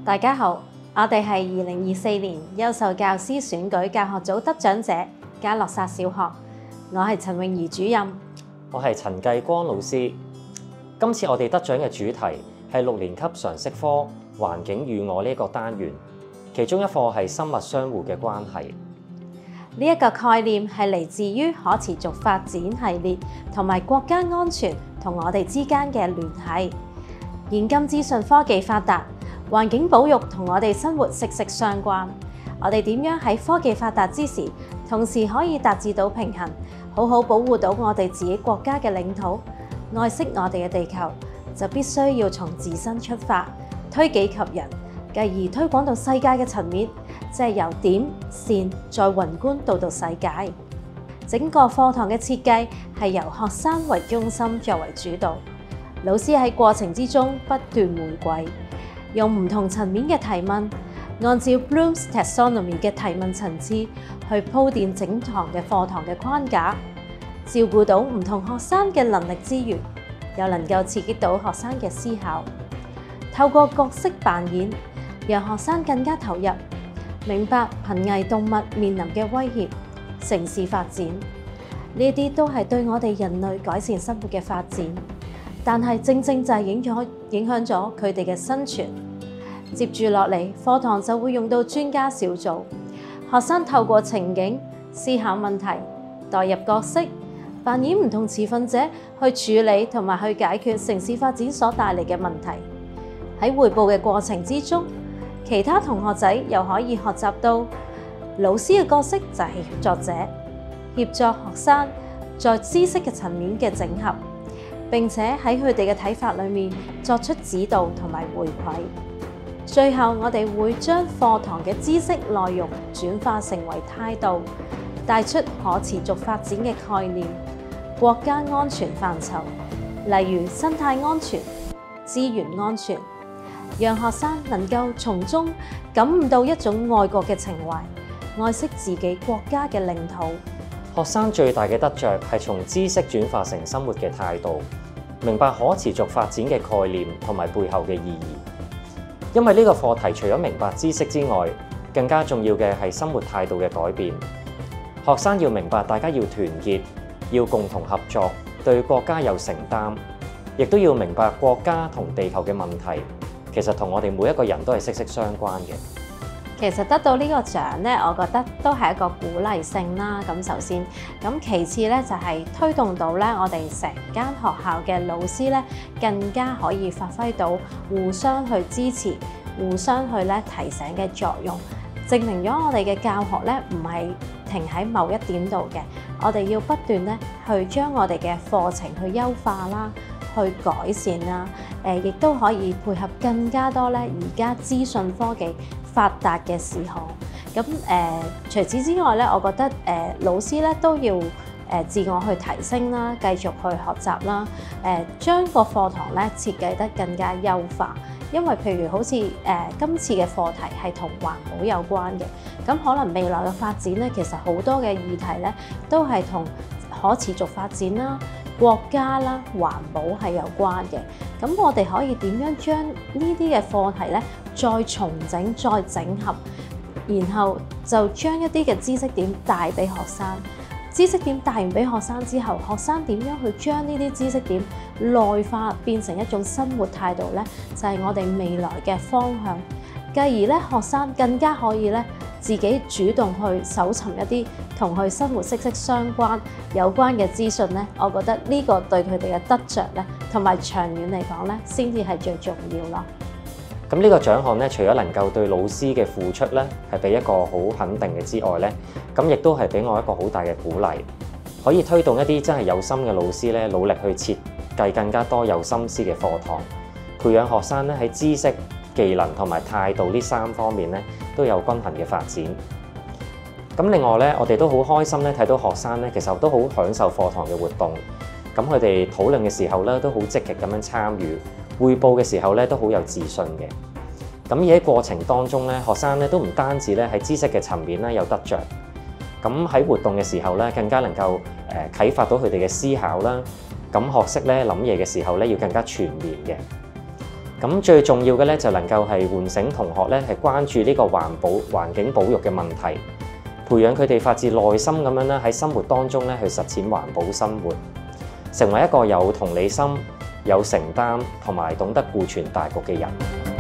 大家好，我哋係2024年優秀教師選舉教學組得獎者嘉諾撒小學，我係陳詠儀主任，我係陳繼光老師。今次我哋得獎嘅主題係6年級常識科環境與我呢個單元，其中一課係生物相互嘅關係。呢一個概念係嚟自於可持續發展系列同埋國家安全同我哋之間嘅聯繫。現今資訊科技發達，環境保育同我哋生活息息相關。我哋點樣喺科技發達之時，同時可以達至到平衡，好好保護到我哋自己國家嘅領土，愛惜我哋嘅地球，就必須要從自身出發，推己及人，繼而推廣到世界嘅層面，即係由點、線再宏觀到世界。整個課堂嘅設計係由學生為中心作為主導，老師喺過程之中不斷回饋，用唔同層面嘅提問，按照 Bloom's Taxonomy 嘅提問層次去鋪墊整堂嘅課堂嘅框架，照顧到唔同學生嘅能力之餘，又能夠刺激到學生嘅思考。透過角色扮演，讓學生更加投入，明白瀕危動物面臨嘅威脅、城市發展，呢啲都係對我哋人類改善生活嘅發展。但係正正就係影響咗佢哋嘅生存。接住落嚟，課堂就會用到專家小組，學生透過情景思考問題，代入角色，扮演唔同持份者去處理同埋去解決城市發展所帶嚟嘅問題。喺彙報嘅過程之中，其他同學仔又可以學習到老師嘅角色就係協作者，協助學生在知識嘅層面嘅整合，並且喺佢哋嘅睇法裏面作出指導同埋回饋。最後，我哋會將課堂嘅知識內容轉化成為態度，帶出可持續發展嘅概念、國家安全範疇，例如生態安全、資源安全，讓學生能夠從中感悟到一種愛國嘅情懷，愛惜自己國家嘅領土。學生最大嘅得着係從知識轉化成生活嘅態度，明白可持續發展嘅概念同埋背後嘅意義。因為呢個課題除咗明白知識之外，更加重要嘅係生活態度嘅改變。學生要明白大家要團結，要共同合作，對國家有承擔，亦都要明白國家同地球嘅問題，其實同我哋每一個人都係息息相關嘅。其實得到呢個獎呢，我覺得都係一個鼓勵性啦。咁首先，咁其次呢，就係推動到咧我哋成間學校嘅老師咧更加可以發揮到互相去支持、互相去提醒嘅作用，證明咗我哋嘅教學咧唔係停喺某一點度嘅，我哋要不斷咧去將我哋嘅課程去優化啦、去改善啦，亦都可以配合更加多咧而家資訊科技發達嘅事項。咁除此之外咧，我覺得老師咧都要自我去提升啦，繼續去學習啦，將個課堂咧設計得更加優化。因為譬如好似今次嘅課題係同環保有關嘅，咁可能未來嘅發展咧，其實好多嘅議題咧都係同可持續發展啦、國家啦、環保係有關嘅。咁我哋可以點樣將呢啲嘅課題咧再重整、再整合，然後就將一啲嘅知識點帶俾學生。知識點帶完俾學生之後，學生點樣去將呢啲知識點內化變成一種生活態度呢？就係我哋未來嘅方向。繼而咧，學生更加可以咧自己主動去搜尋一啲同佢生活息息相關有關嘅資訊咧。我覺得呢個對佢哋嘅得着咧，同埋長遠嚟講咧，先至係最重要咯。咁呢個獎項咧，除咗能夠對老師嘅付出咧係俾一個好肯定嘅之外咧，咁亦都係俾我一個好大嘅鼓勵，可以推動一啲真係有心嘅老師咧，努力去設計更加多有心思嘅課堂，培養學生咧喺知識、技能同埋態度呢3方面咧都有均衡嘅發展。咁另外咧，我哋都好開心咧睇到學生咧其實都好享受課堂嘅活動，咁佢哋討論嘅時候咧都好積極咁樣參與。彙報嘅時候咧都好有自信嘅，咁而喺過程當中咧，學生咧都唔單止咧喺知識嘅層面咧有得着，咁喺活動嘅時候咧更加能夠啟發到佢哋嘅思考啦，咁學識咧諗嘢嘅時候咧要更加全面嘅。咁最重要嘅咧，就能夠係喚醒同學咧係關注呢個環境保育嘅問題，培養佢哋發自內心咁樣咧喺生活當中咧去實踐環保生活，成為一個有同理心、有承擔同埋懂得顧全大局嘅人。